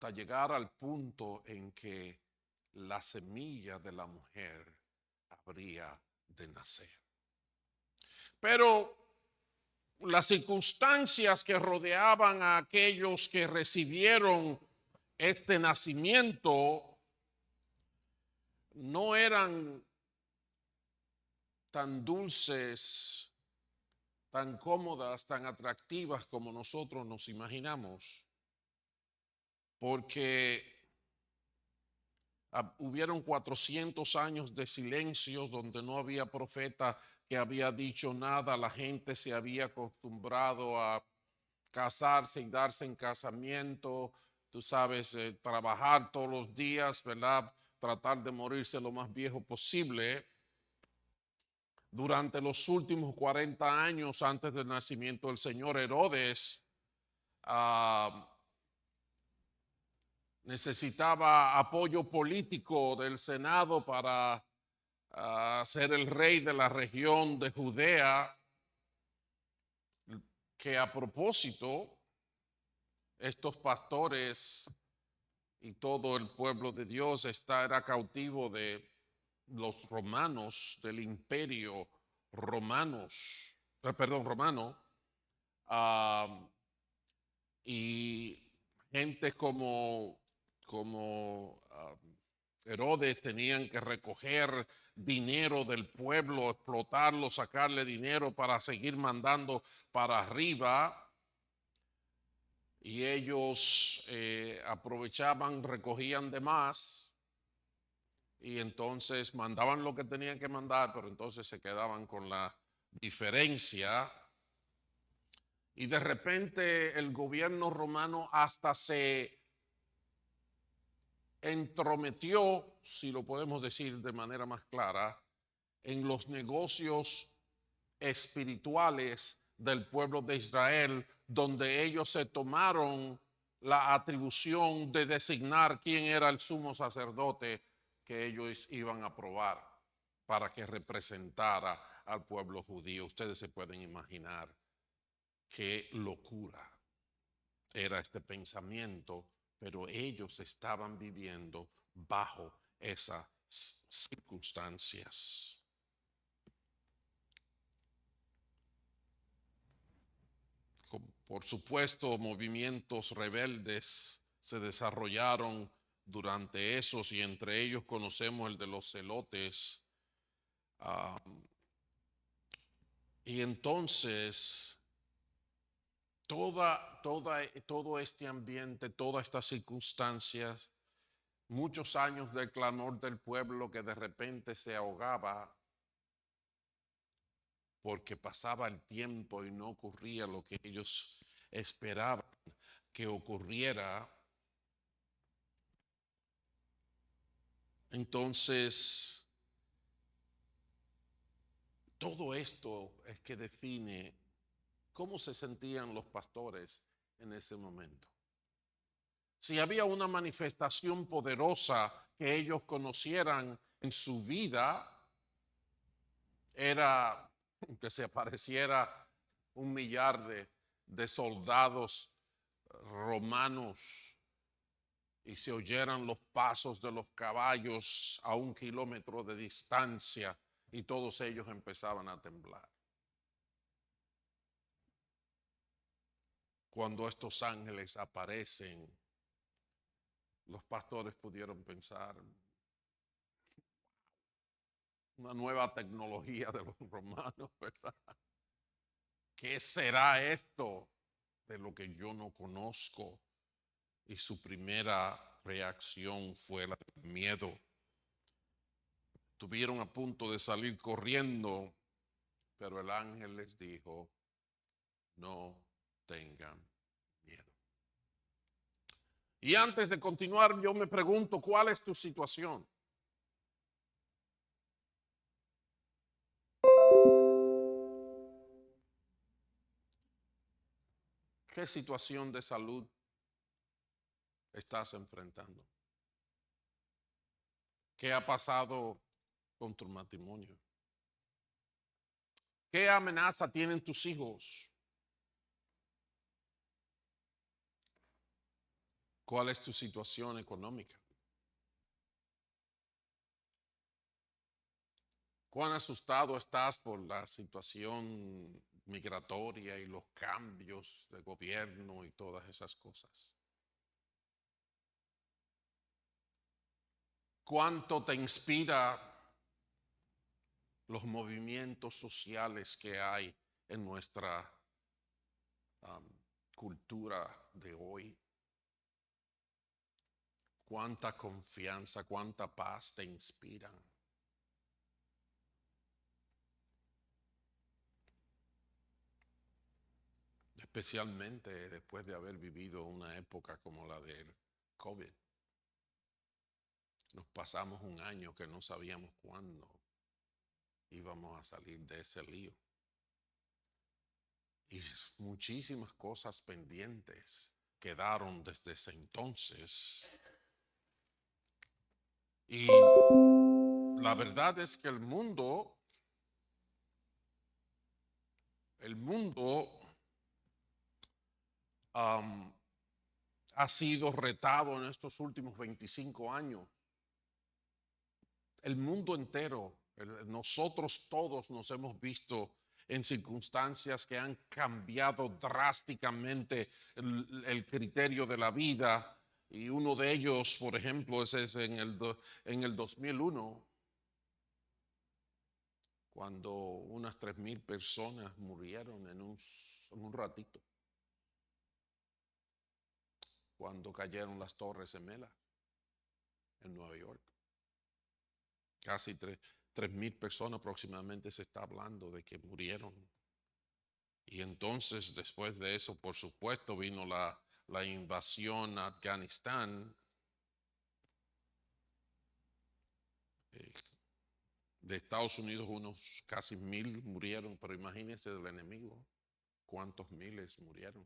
hasta llegar al punto en que la semilla de la mujer habría de nacer. Pero las circunstancias que rodeaban a aquellos que recibieron este nacimiento no eran tan dulces, tan cómodas, tan atractivas como nosotros nos imaginamos, porque hubieron 400 años de silencio donde no había profeta que había dicho nada, la gente se había acostumbrado a casarse y darse en casamiento, tú sabes, trabajar todos los días, ¿verdad? Tratar de morirse lo más viejo posible. Durante los últimos 40 años antes del nacimiento del señor Herodes, uh, necesitaba apoyo político del Senado para ser el rey de la región de Judea, que a propósito, estos pastores y todo el pueblo de Dios era cautivo de los romanos, del imperio romano, uh, y gente como Herodes tenían que recoger dinero del pueblo, explotarlo, sacarle dinero para seguir mandando para arriba. Y ellos aprovechaban, recogían de más y entonces mandaban lo que tenían que mandar, pero entonces se quedaban con la diferencia. Y de repente el gobierno romano hasta se entrometió, si lo podemos decir de manera más clara, en los negocios espirituales del pueblo de Israel, donde ellos se tomaron la atribución de designar quién era el sumo sacerdote que ellos iban a aprobar para que representara al pueblo judío. Ustedes se pueden imaginar qué locura era este pensamiento, pero ellos estaban viviendo bajo esas circunstancias. Por supuesto, movimientos rebeldes se desarrollaron durante esos y entre ellos conocemos el de los celotes. Y entonces todo este ambiente, todas estas circunstancias, muchos años del clamor del pueblo que de repente se ahogaba porque pasaba el tiempo y no ocurría lo que ellos esperaban que ocurriera. Entonces, todo esto es que define cómo se sentían los pastores en ese momento. Si había una manifestación poderosa que ellos conocieran en su vida, era que se apareciera 1 millar de soldados romanos y se oyeran los pasos de los caballos a 1 kilómetro de distancia y todos ellos empezaban a temblar. Cuando estos ángeles aparecen, los pastores pudieron pensar, una nueva tecnología de los romanos, ¿verdad? ¿Qué será esto de lo que yo no conozco? Y su primera reacción fue el miedo. Estuvieron a punto de salir corriendo, pero el ángel les dijo, no tengan miedo. Y antes de continuar, yo me pregunto, ¿cuál es tu situación? ¿Qué situación de salud estás enfrentando? ¿Qué ha pasado con tu matrimonio? ¿Qué amenaza tienen tus hijos? ¿Cuál es tu situación económica? ¿Cuán asustado estás por la situación migratoria y los cambios de gobierno y todas esas cosas? ¿Cuánto te inspira los movimientos sociales que hay en nuestra cultura de hoy? ¿Cuánta confianza, cuánta paz te inspiran? Especialmente después de haber vivido una época como la del COVID. Nos pasamos un año que no sabíamos cuándo íbamos a salir de ese lío. Y muchísimas cosas pendientes quedaron desde ese entonces. Y la verdad es que el mundo ha sido retado en estos últimos 25 años. El mundo entero, nosotros todos nos hemos visto en circunstancias que han cambiado drásticamente el criterio de la vida. Y uno de ellos, por ejemplo, es en el 2001, cuando unas 3,000 personas murieron en un ratito, cuando cayeron las Torres Gemelas en Nueva York. Casi 3,000 personas aproximadamente se está hablando de que murieron. Y entonces, después de eso, por supuesto, vino la invasión a Afganistán. De Estados Unidos unos casi 1,000 murieron, pero imagínense del enemigo, cuántos miles murieron.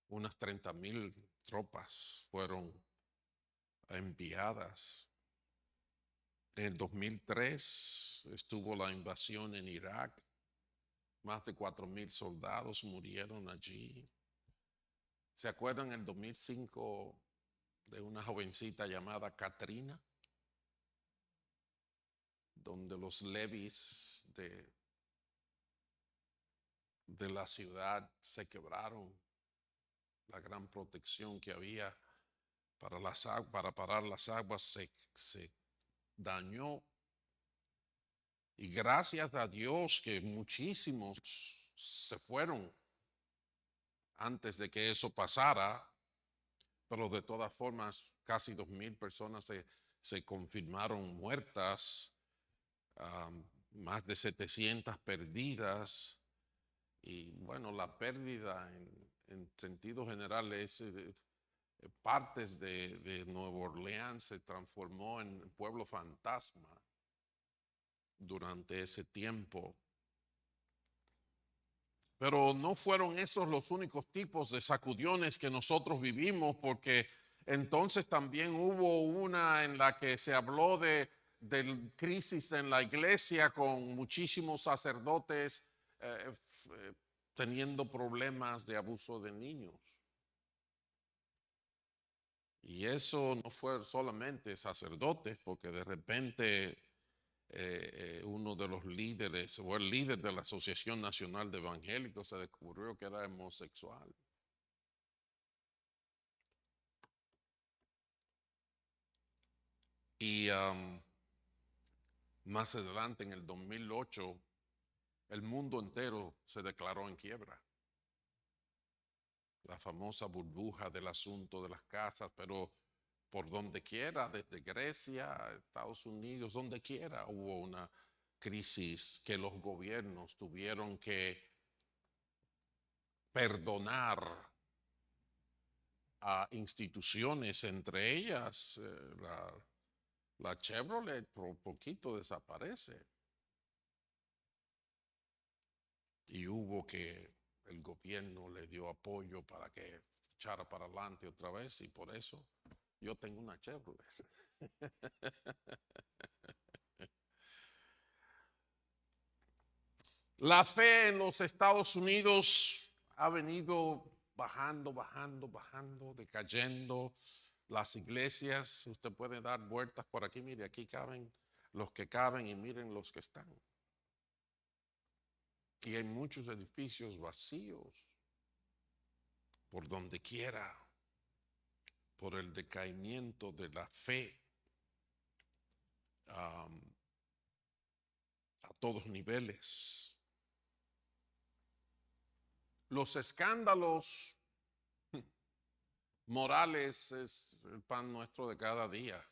Unas 30,000 tropas fueron enviadas. En el 2003 estuvo la invasión en Irak. Más de 4,000 soldados murieron allí. ¿Se acuerdan en el 2005 de una jovencita llamada Katrina? Donde los levees de la ciudad se quebraron. La gran protección que había para parar las aguas se dañó. Y gracias a Dios que muchísimos se fueron antes de que eso pasara, pero de todas formas casi 2,000 personas se confirmaron muertas, más de 700 perdidas. Y bueno, la pérdida en sentido general es partes de Nueva Orleans se transformó en pueblo fantasma durante ese tiempo. Pero no fueron esos los únicos tipos de sacudiones que nosotros vivimos, porque entonces también hubo una en la que se habló de crisis en la iglesia con muchísimos sacerdotes teniendo problemas de abuso de niños. Y eso no fue solamente sacerdotes, porque de repente uno de los líderes o el líder de la Asociación Nacional de Evangélicos se descubrió que era homosexual. Y más adelante, en el 2008, el mundo entero se declaró en quiebra. La famosa burbuja del asunto de las casas, pero por donde quiera, desde Grecia, Estados Unidos, donde quiera, hubo una crisis que los gobiernos tuvieron que perdonar a instituciones, entre ellas la Chevrolet por poquito desaparece. Y hubo que el gobierno le dio apoyo para que echara para adelante otra vez, y por eso yo tengo una Chevrolet. La fe en los Estados Unidos ha venido bajando, decayendo. Las iglesias, usted puede dar vueltas por aquí, mire, aquí caben los que caben y miren los que están. Y hay muchos edificios vacíos por donde quiera, por el decaimiento de la fe a todos niveles. Los escándalos morales es el pan nuestro de cada día.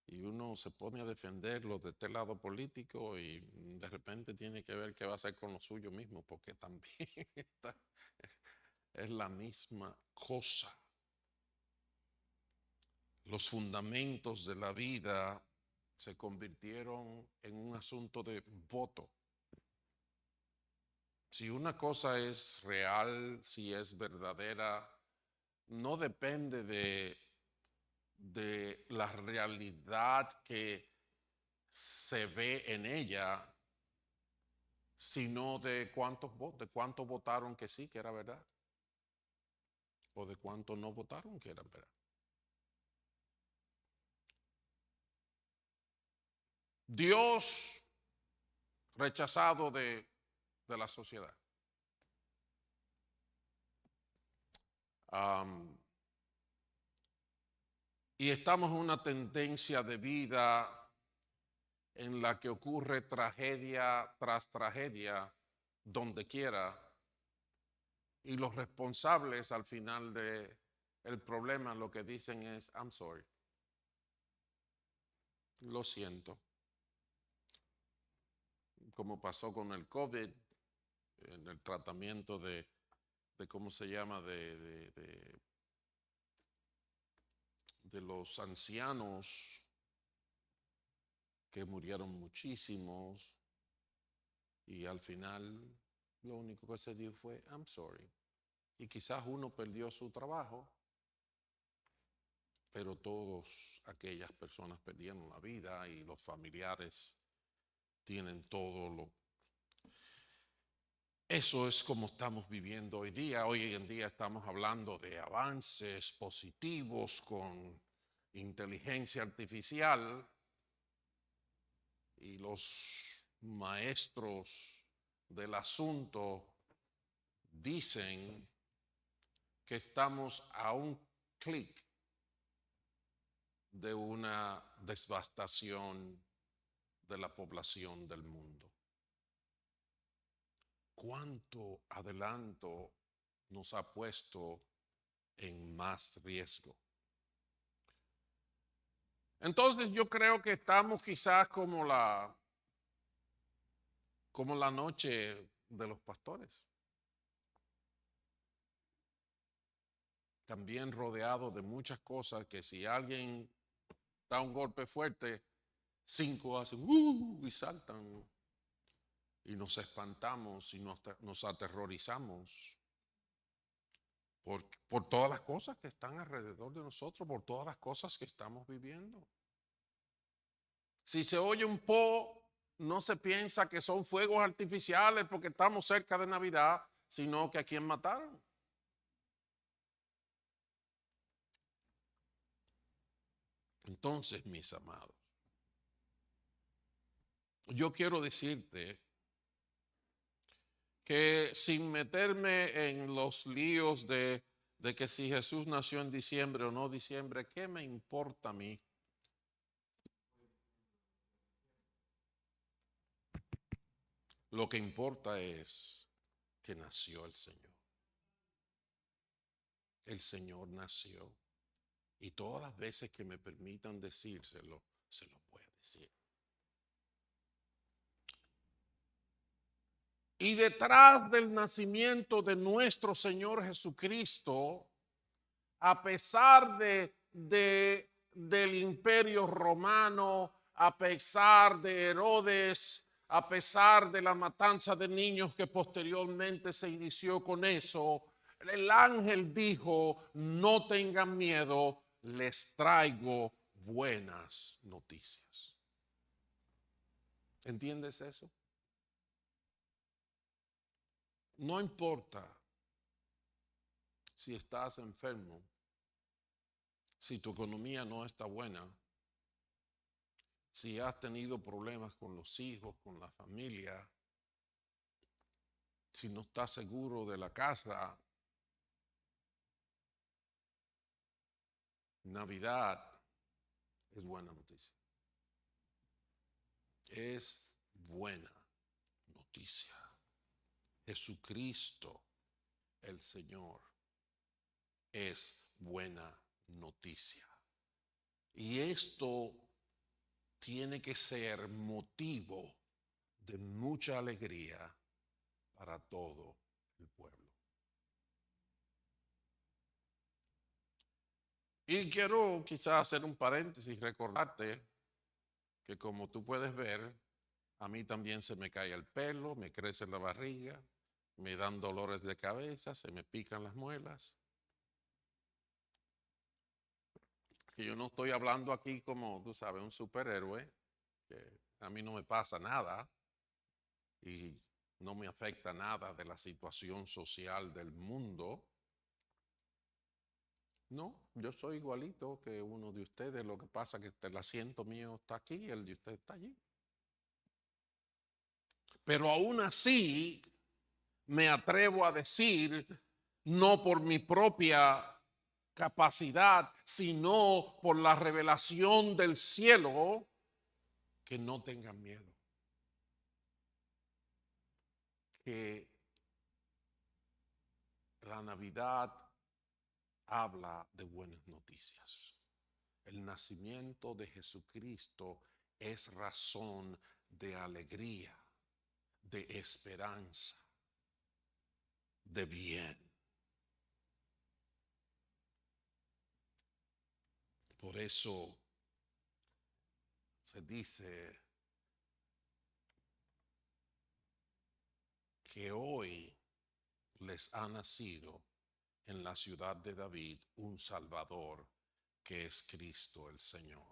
Y uno se pone a defenderlo de este lado político y de repente tiene que ver qué va a hacer con lo suyo mismo, porque también es la misma cosa. Los fundamentos de la vida se convirtieron en un asunto de voto. Si una cosa es real, si es verdadera, no depende de la realidad que se ve en ella, sino de cuántos votaron que sí, que era verdad, o de cuántos no votaron que era verdad. Dios rechazado de la sociedad. Y estamos en una tendencia de vida en la que ocurre tragedia tras tragedia donde quiera, y los responsables al final de el problema lo que dicen es I'm sorry, lo siento, como pasó con el COVID, en el tratamiento de cómo se llama, de los ancianos, que murieron muchísimos, y al final lo único que se dio fue I'm sorry. Y quizás uno perdió su trabajo, pero todas aquellas personas perdieron la vida y los familiares tienen todo lo. Eso es como estamos viviendo hoy día. Hoy en día estamos hablando de avances positivos con inteligencia artificial, y los maestros del asunto dicen que estamos a un clic de una devastación de la población del mundo. ¿Cuánto adelanto nos ha puesto en más riesgo? Entonces yo creo que estamos quizás como la noche de los pastores, también rodeado de muchas cosas que si alguien da un golpe fuerte, 5 hacen y saltan, y nos espantamos y nos aterrorizamos por todas las cosas que están alrededor de nosotros, por todas las cosas que estamos viviendo. Si se oye un no se piensa que son fuegos artificiales porque estamos cerca de Navidad, sino que a quién mataron. Entonces, mis amados, yo quiero decirte que sin meterme en los líos de que si Jesús nació en diciembre o no diciembre, ¿qué me importa a mí? Lo que importa es que nació el Señor. El Señor nació. Y todas las veces que me permitan decírselo, se lo voy a decir. Y detrás del nacimiento de nuestro Señor Jesucristo, a pesar del imperio romano, a pesar de Herodes, a pesar de la matanza de niños que posteriormente se inició con eso, el ángel dijo, no tengan miedo, les traigo buenas noticias. ¿Entiendes eso? No importa si estás enfermo, si tu economía no está buena, si has tenido problemas con los hijos, con la familia, si no estás seguro de la casa, Navidad es buena noticia. Es buena noticia. Jesucristo, el Señor, es buena noticia. Y esto tiene que ser motivo de mucha alegría para todo el pueblo. Y quiero quizás hacer un paréntesis, recordarte que como tú puedes ver, a mí también se me cae el pelo, me crece la barriga, me dan dolores de cabeza, se me pican las muelas. Que yo no estoy hablando aquí como, tú sabes, un superhéroe, que a mí no me pasa nada y no me afecta nada de la situación social del mundo. No, yo soy igualito que uno de ustedes, lo que pasa es que el asiento mío está aquí y el de usted está allí. Pero aún así me atrevo a decir, no por mi propia capacidad, sino por la revelación del cielo, que no tengan miedo. Que la Navidad habla de buenas noticias. El nacimiento de Jesucristo es razón de alegría, de esperanza, de bien. Por eso se dice que hoy les ha nacido en la ciudad de David un Salvador, que es Cristo el Señor.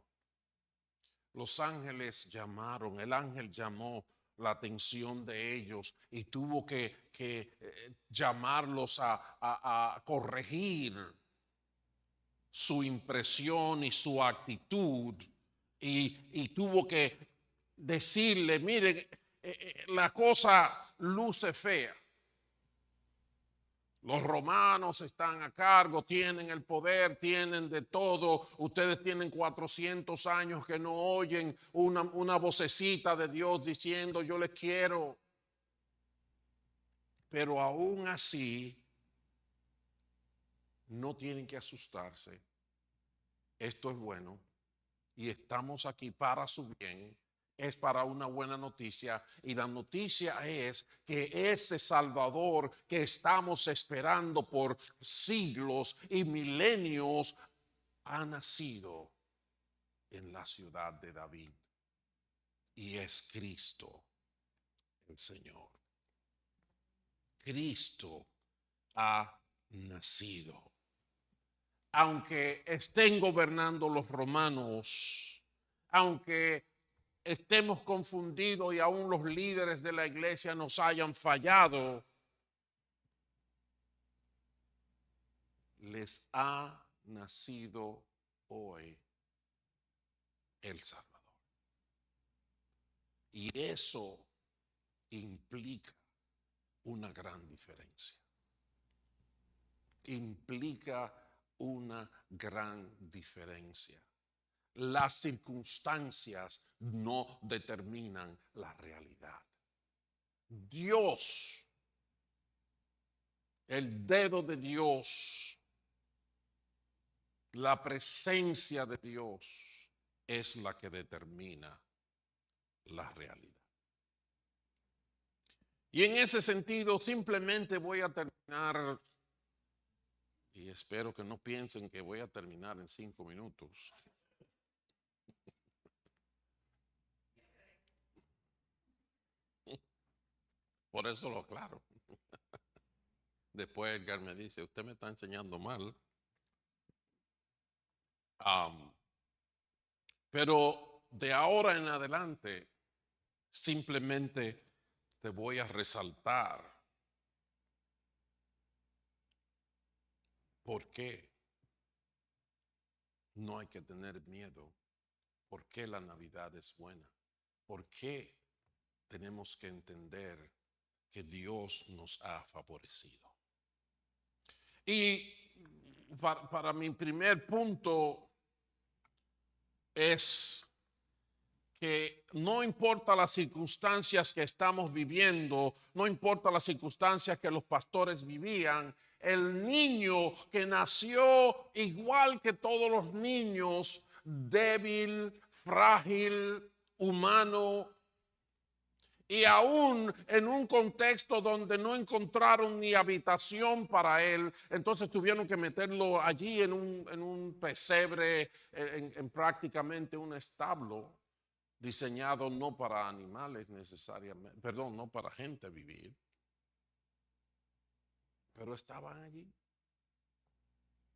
Los ángeles llamaron, el ángel llamó la atención de ellos y tuvo que llamarlos a corregir su impresión y su actitud y tuvo que decirle, mire, la cosa luce fea. Los romanos están a cargo, tienen el poder, tienen de todo. Ustedes tienen 400 años que no oyen una vocecita de Dios diciendo yo les quiero. Pero aún así, no tienen que asustarse. Esto es bueno y estamos aquí para su bien. Es para una buena noticia y la noticia es que ese Salvador que estamos esperando por siglos y milenios ha nacido en la ciudad de David y es Cristo el Señor. Cristo ha nacido. Aunque estén gobernando los romanos, aunque estemos confundidos y aún los líderes de la iglesia nos hayan fallado, les ha nacido hoy el Salvador. Y eso implica una gran diferencia. Implica una gran diferencia. Las circunstancias no determinan la realidad. Dios, el dedo de Dios, la presencia de Dios es la que determina la realidad. Y en ese sentido simplemente voy a terminar, y espero que no piensen que voy a terminar en 5 minutos. Por eso lo aclaro. Después Edgar me dice, usted me está enseñando mal. Pero de ahora en adelante, simplemente te voy a resaltar ¿Por qué no hay que tener miedo? ¿Por qué la Navidad es buena? ¿Por qué tenemos que entender que Dios nos ha favorecido? Y para mi primer punto es que no importa las circunstancias que estamos viviendo, no importa las circunstancias que los pastores vivían, el niño que nació igual que todos los niños, débil, frágil, humano, y aún en un contexto donde no encontraron ni habitación para él, entonces tuvieron que meterlo allí en un pesebre, en prácticamente un establo, diseñado no para animales necesariamente, perdón, no para gente vivir, pero estaban allí.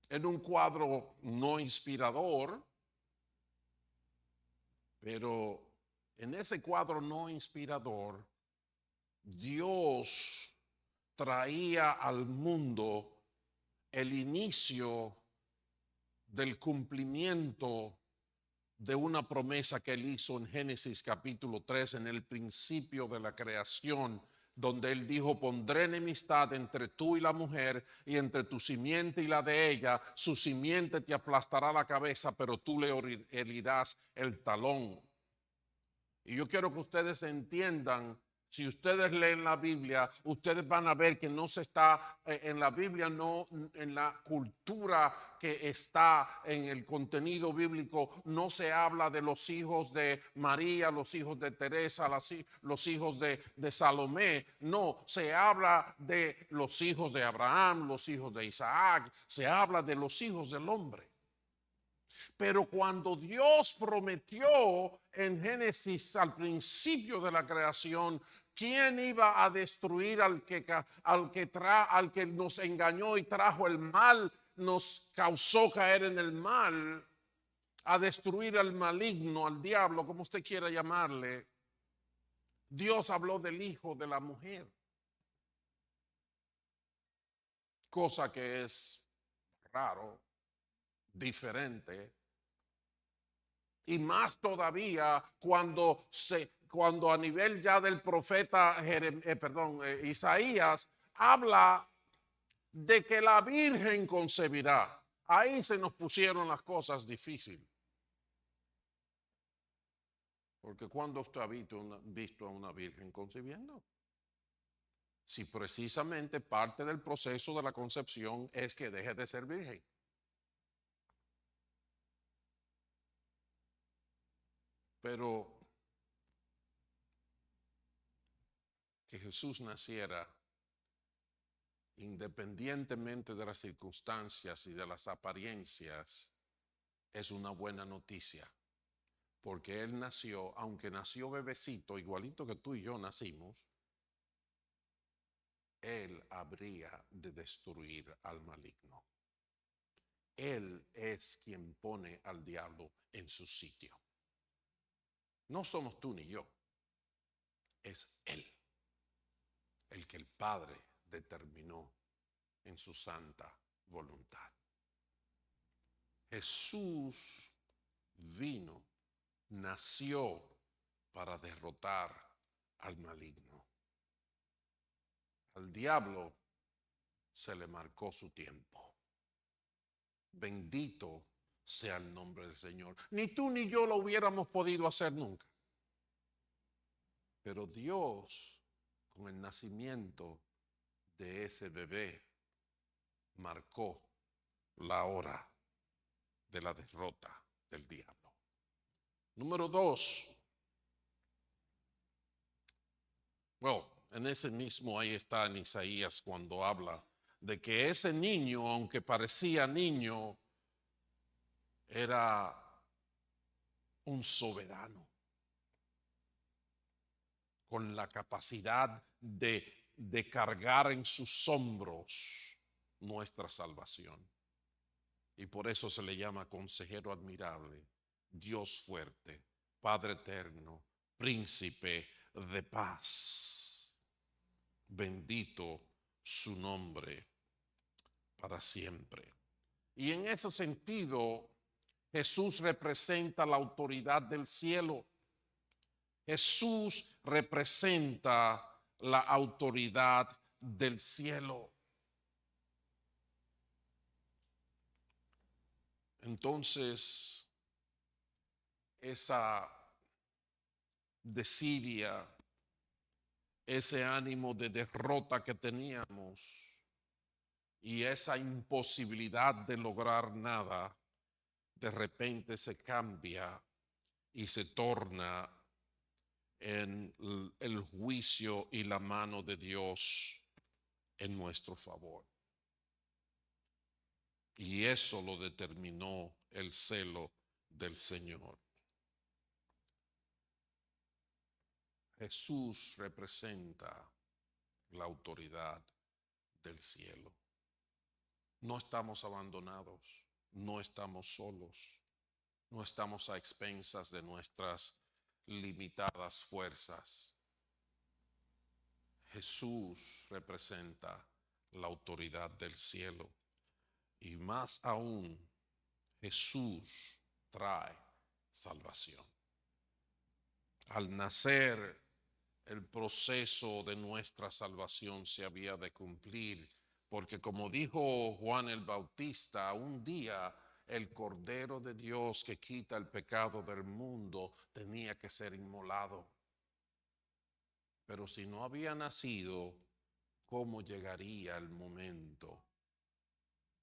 En un cuadro no inspirador, pero en ese cuadro no inspirador, Dios traía al mundo el inicio del cumplimiento de una promesa que él hizo en Génesis capítulo 3, en el principio de la creación, donde él dijo: pondré enemistad entre tú y la mujer, y entre tu simiente y la de ella. Su simiente te aplastará la cabeza, pero tú le herirás el talón. Y yo quiero que ustedes entiendan, si ustedes leen la Biblia, ustedes van a ver que no se está en la Biblia, no en la cultura que está en el contenido bíblico, no se habla de los hijos de María, los hijos de Teresa, los hijos de Salomé. No, se habla de los hijos de Abraham, los hijos de Isaac, se habla de los hijos del hombre. Pero cuando Dios prometió en Génesis al principio de la creación quién iba a destruir al que nos engañó y trajo el mal, nos causó caer en el mal, a destruir al maligno, al diablo, como usted quiera llamarle, Dios habló del hijo de la mujer, cosa que es raro, diferente. Y más todavía cuando a nivel ya del profeta Isaías habla de que la Virgen concebirá. Ahí se nos pusieron las cosas difíciles. Porque cuando usted ha visto a una virgen concibiendo, si precisamente parte del proceso de la concepción es que deje de ser virgen. Pero que Jesús naciera, independientemente de las circunstancias y de las apariencias, es una buena noticia. Porque él nació, aunque nació bebecito, igualito que tú y yo nacimos, él habría de destruir al maligno. Él es quien pone al diablo en su sitio. No somos tú ni yo, es él el que el Padre determinó en su santa voluntad. Jesús vino, nació para derrotar al maligno. Al diablo se le marcó su tiempo. Bendito sea el nombre del Señor. Ni tú ni yo lo hubiéramos podido hacer nunca. Pero Dios, con el nacimiento de ese bebé, marcó la hora de la derrota del diablo. Número 2. Bueno, en ese mismo ahí está en Isaías cuando habla de que ese niño, aunque parecía niño, era un soberano con la capacidad de cargar en sus hombros nuestra salvación. Y por eso se le llama consejero admirable, Dios fuerte, Padre eterno, príncipe de paz. Bendito su nombre para siempre. Y en ese sentido, Jesús representa la autoridad del cielo. Jesús representa la autoridad del cielo. Entonces, esa desidia, ese ánimo de derrota que teníamos y esa imposibilidad de lograr nada, de repente se cambia y se torna en el juicio y la mano de Dios en nuestro favor. Y eso lo determinó el celo del Señor. Jesús representa la autoridad del cielo. No estamos abandonados, no estamos solos, no estamos a expensas de nuestras limitadas fuerzas. Jesús representa la autoridad del cielo y más aún, Jesús trae salvación. Al nacer, el proceso de nuestra salvación se había de cumplir, porque como dijo Juan el Bautista, un día el Cordero de Dios que quita el pecado del mundo tenía que ser inmolado. Pero si no había nacido, ¿cómo llegaría el momento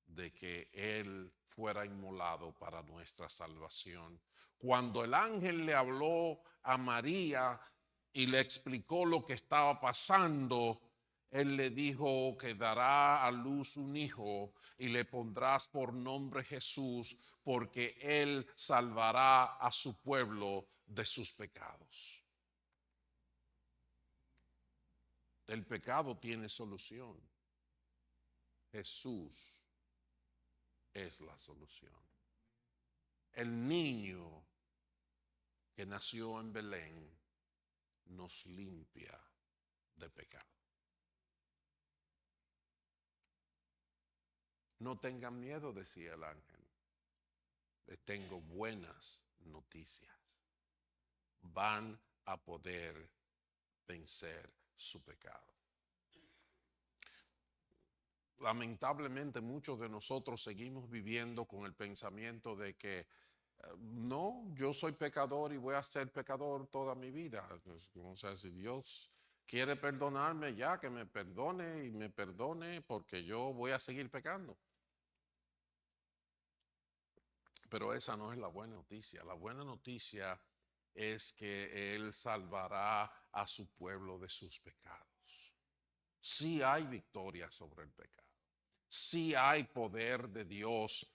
de que Él fuera inmolado para nuestra salvación? Cuando el ángel le habló a María y le explicó lo que estaba pasando, Él le dijo que dará a luz un hijo y le pondrás por nombre Jesús, porque Él salvará a su pueblo de sus pecados. El pecado tiene solución. Jesús es la solución. El niño que nació en Belén nos limpia de pecado. No tengan miedo, decía el ángel. Les tengo buenas noticias. Van a poder vencer su pecado. Lamentablemente muchos de nosotros seguimos viviendo con el pensamiento de que no, yo soy pecador y voy a ser pecador toda mi vida. O sea, si Dios quiere perdonarme, ya que me perdone y me perdone, porque yo voy a seguir pecando. Pero esa no es la buena noticia. La buena noticia es que Él salvará a su pueblo de sus pecados. Sí hay victoria sobre el pecado. Sí hay poder de Dios.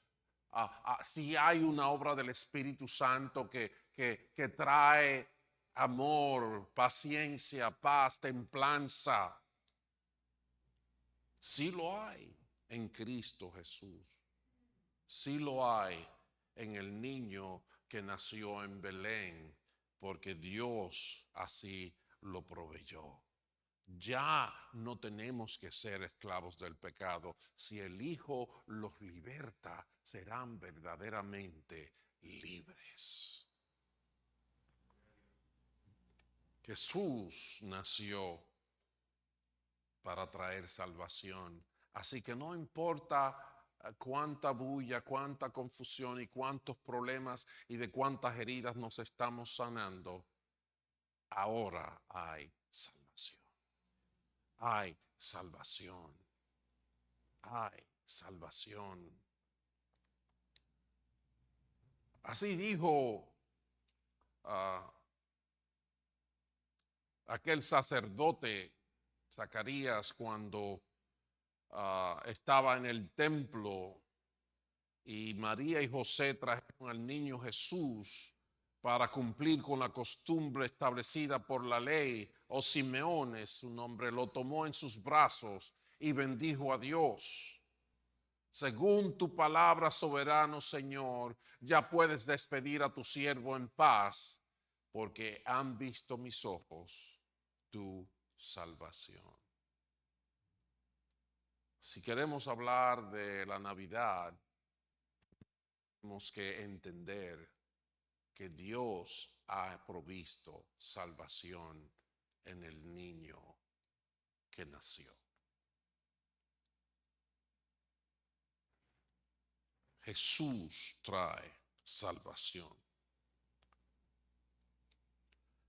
Sí hay una obra del Espíritu Santo que trae amor, paciencia, paz, templanza. Sí lo hay en Cristo Jesús. Sí lo hay en el niño que nació en Belén, porque Dios así lo proveyó. Ya no tenemos que ser esclavos del pecado. Si el Hijo los liberta, serán verdaderamente libres. Jesús nació para traer salvación. Así que no importa cuánta bulla, cuánta confusión y cuántos problemas y de cuántas heridas nos estamos sanando, ahora hay salvación. Hay salvación. Hay salvación. Así dijo aquel sacerdote Zacarías cuando estaba en el templo y María y José trajeron al niño Jesús para cumplir con la costumbre establecida por la ley. O Simeón es su nombre, lo tomó en sus brazos y bendijo a Dios. Según tu palabra, soberano Señor, ya puedes despedir a tu siervo en paz, porque han visto mis ojos tu salvación. Salvación. Si queremos hablar de la Navidad, tenemos que entender que Dios ha provisto salvación en el niño que nació. Jesús trae salvación.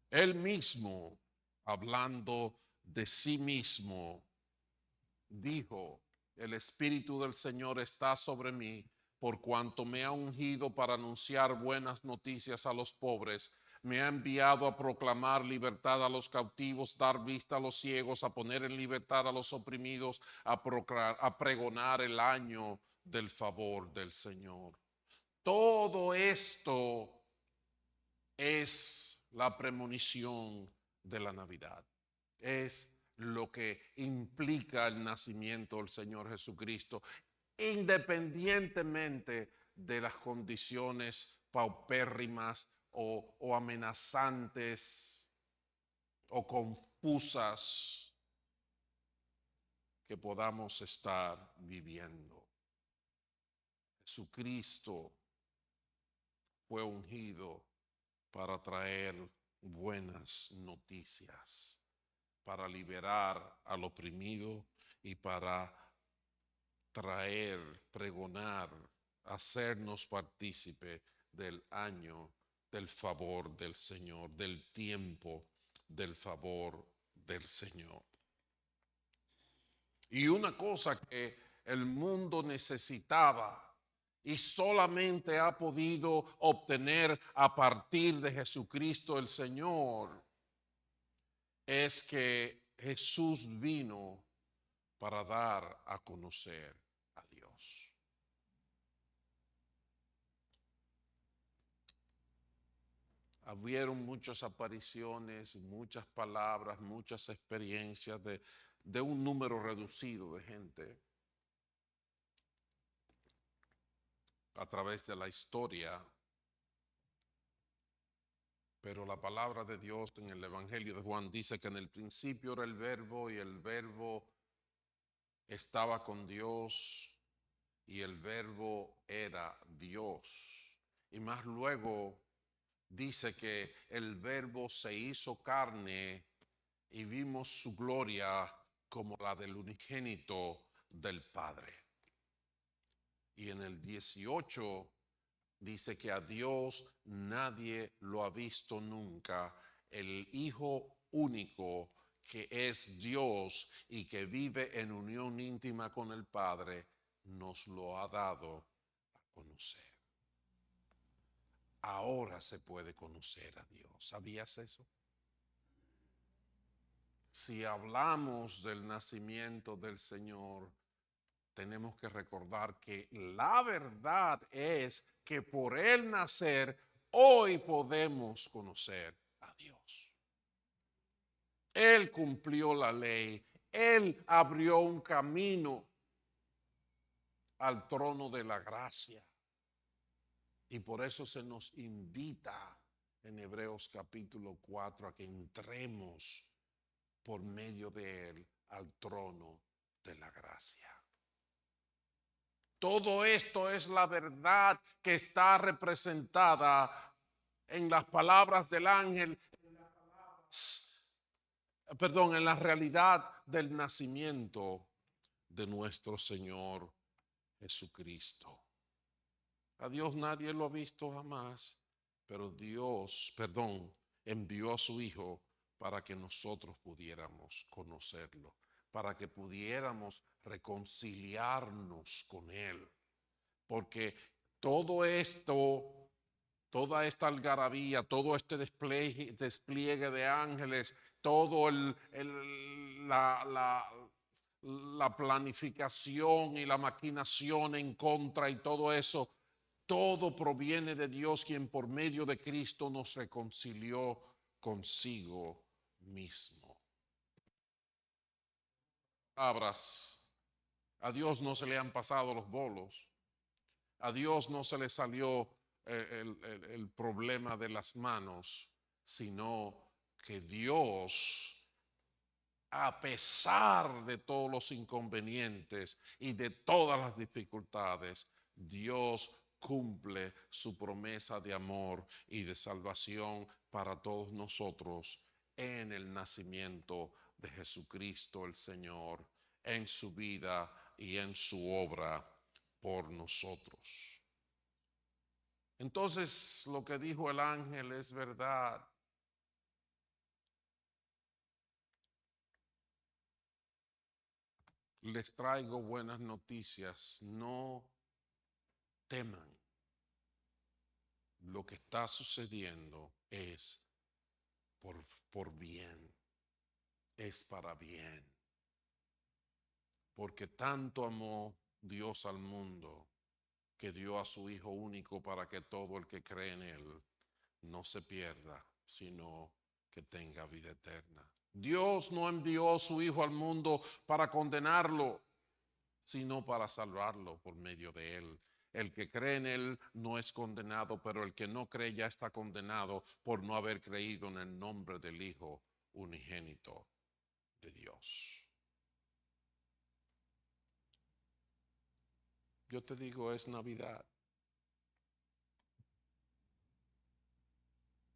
Él mismo, hablando de sí mismo, dijo: el Espíritu del Señor está sobre mí, por cuanto me ha ungido para anunciar buenas noticias a los pobres. Me ha enviado a proclamar libertad a los cautivos, dar vista a los ciegos, a poner en libertad a los oprimidos, a pregonar el año del favor del Señor. Todo esto es la premonición de la Navidad. Es lo que implica el nacimiento del Señor Jesucristo, independientemente de las condiciones paupérrimas o amenazantes o confusas que podamos estar viviendo. Jesucristo fue ungido para traer buenas noticias, para liberar al oprimido y para traer, pregonar, hacernos partícipe del año del favor del Señor, del tiempo del favor del Señor. Y una cosa que el mundo necesitaba y solamente ha podido obtener a partir de Jesucristo el Señor, es que Jesús vino para dar a conocer a Dios. Hubieron muchas apariciones, muchas palabras, muchas experiencias de un número reducido de gente a través de la historia. Pero la palabra de Dios en el Evangelio de Juan dice que en el principio era el verbo y el verbo estaba con Dios y el verbo era Dios. Y más luego dice que el verbo se hizo carne y vimos su gloria como la del unigénito del Padre. Y en el 18 dice que a Dios nadie lo ha visto nunca, el Hijo único que es Dios y que vive en unión íntima con el Padre, nos lo ha dado a conocer. Ahora se puede conocer a Dios. ¿Sabías eso? Si hablamos del nacimiento del Señor, tenemos que recordar que la verdad es que por Él nacer, hoy podemos conocer a Dios. Él cumplió la ley, Él abrió un camino al trono de la gracia. Y por eso se nos invita en Hebreos capítulo 4 a que entremos por medio de Él al trono de la gracia. Todo esto es la verdad que está representada en las palabras del ángel, en la realidad del nacimiento de nuestro Señor Jesucristo. A Dios nadie lo ha visto jamás, pero Dios, envió a su Hijo para que nosotros pudiéramos conocerlo, para que pudiéramos reconciliarnos con Él. Porque todo esto, toda esta algarabía, todo este despliegue de ángeles, todo la planificación y la maquinación en contra y todo eso, todo proviene de Dios, quien por medio de Cristo nos reconcilió consigo mismo. Palabras, a Dios no se le han pasado los bolos, a Dios no se le salió el problema de las manos, sino que Dios a pesar de todos los inconvenientes y de todas las dificultades, Dios cumple su promesa de amor y de salvación para todos nosotros en el nacimiento de Jesucristo el Señor, en su vida y en su obra por nosotros. Entonces, lo que dijo el ángel es verdad. Les traigo buenas noticias. No teman. Lo que está sucediendo es por bien. Es para bien. Porque tanto amó Dios al mundo que dio a su Hijo único para que todo el que cree en Él no se pierda, sino que tenga vida eterna. Dios no envió a su Hijo al mundo para condenarlo, sino para salvarlo por medio de Él. El que cree en Él no es condenado, pero el que no cree ya está condenado por no haber creído en el nombre del Hijo unigénito de Dios. Yo te digo, es Navidad.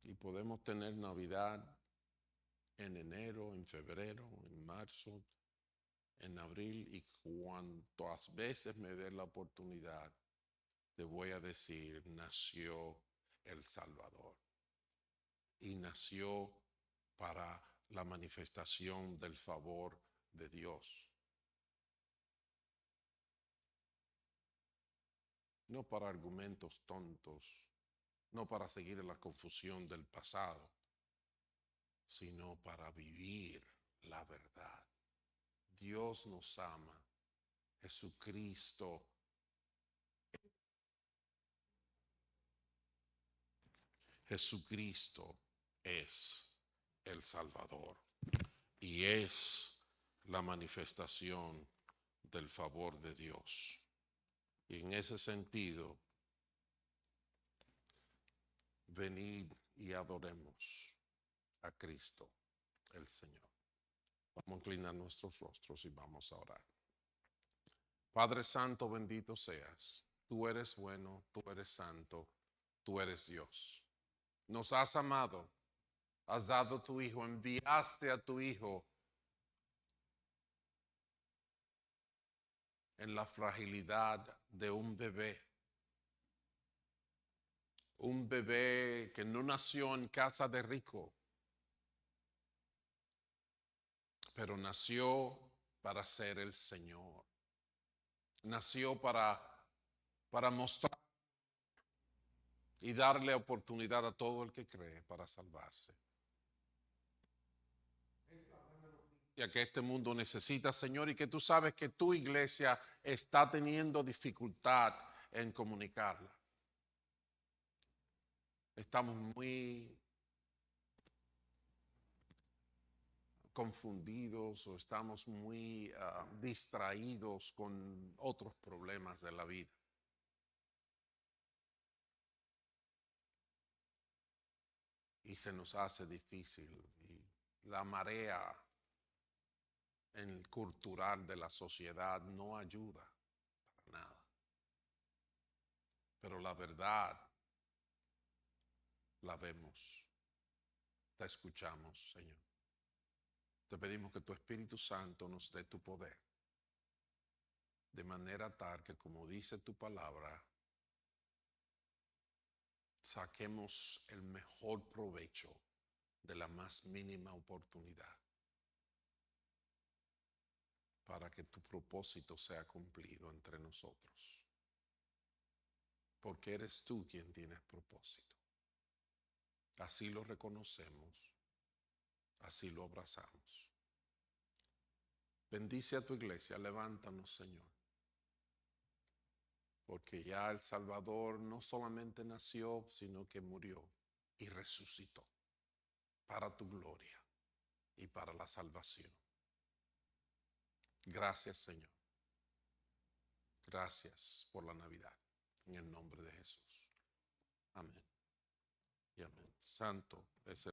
Y podemos tener Navidad en enero, en febrero, en marzo, en abril, y cuantas veces me dé la oportunidad, te voy a decir, nació el Salvador. Y nació para la manifestación del favor de Dios. No para argumentos tontos, no para seguir la confusión del pasado, sino para vivir la verdad. Dios nos ama. Jesucristo. Jesucristo es el Salvador y es la manifestación del favor de Dios. Y en ese sentido, venid y adoremos a Cristo, el Señor. Vamos a inclinar nuestros rostros y vamos a orar. Padre Santo, bendito seas. Tú eres bueno, tú eres santo, tú eres Dios. Nos has amado, has dado tu Hijo, enviaste a tu Hijo en la fragilidad de un bebé. Un bebé que no nació en casa de rico, pero nació para ser el Señor. Nació para mostrar y darle oportunidad a todo el que cree para salvarse. Ya que este mundo necesita, Señor, y que tú sabes que tu iglesia está teniendo dificultad en comunicarla. Estamos muy confundidos o estamos muy distraídos con otros problemas de la vida. Y se nos hace difícil. Y la marea cultural de la sociedad no ayuda para nada. Pero la verdad la vemos, te escuchamos, Señor. Te pedimos que tu Espíritu Santo nos dé tu poder, de manera tal que, como dice tu palabra, saquemos el mejor provecho de la más mínima oportunidad para que tu propósito sea cumplido entre nosotros. Porque eres tú quien tienes propósito. Así lo reconocemos, así lo abrazamos. Bendice a tu iglesia, levántanos, Señor. Porque ya el Salvador no solamente nació, sino que murió y resucitó para tu gloria y para la salvación. Gracias, Señor. Gracias por la Navidad. En el nombre de Jesús. Amén. Y amén. Santo es el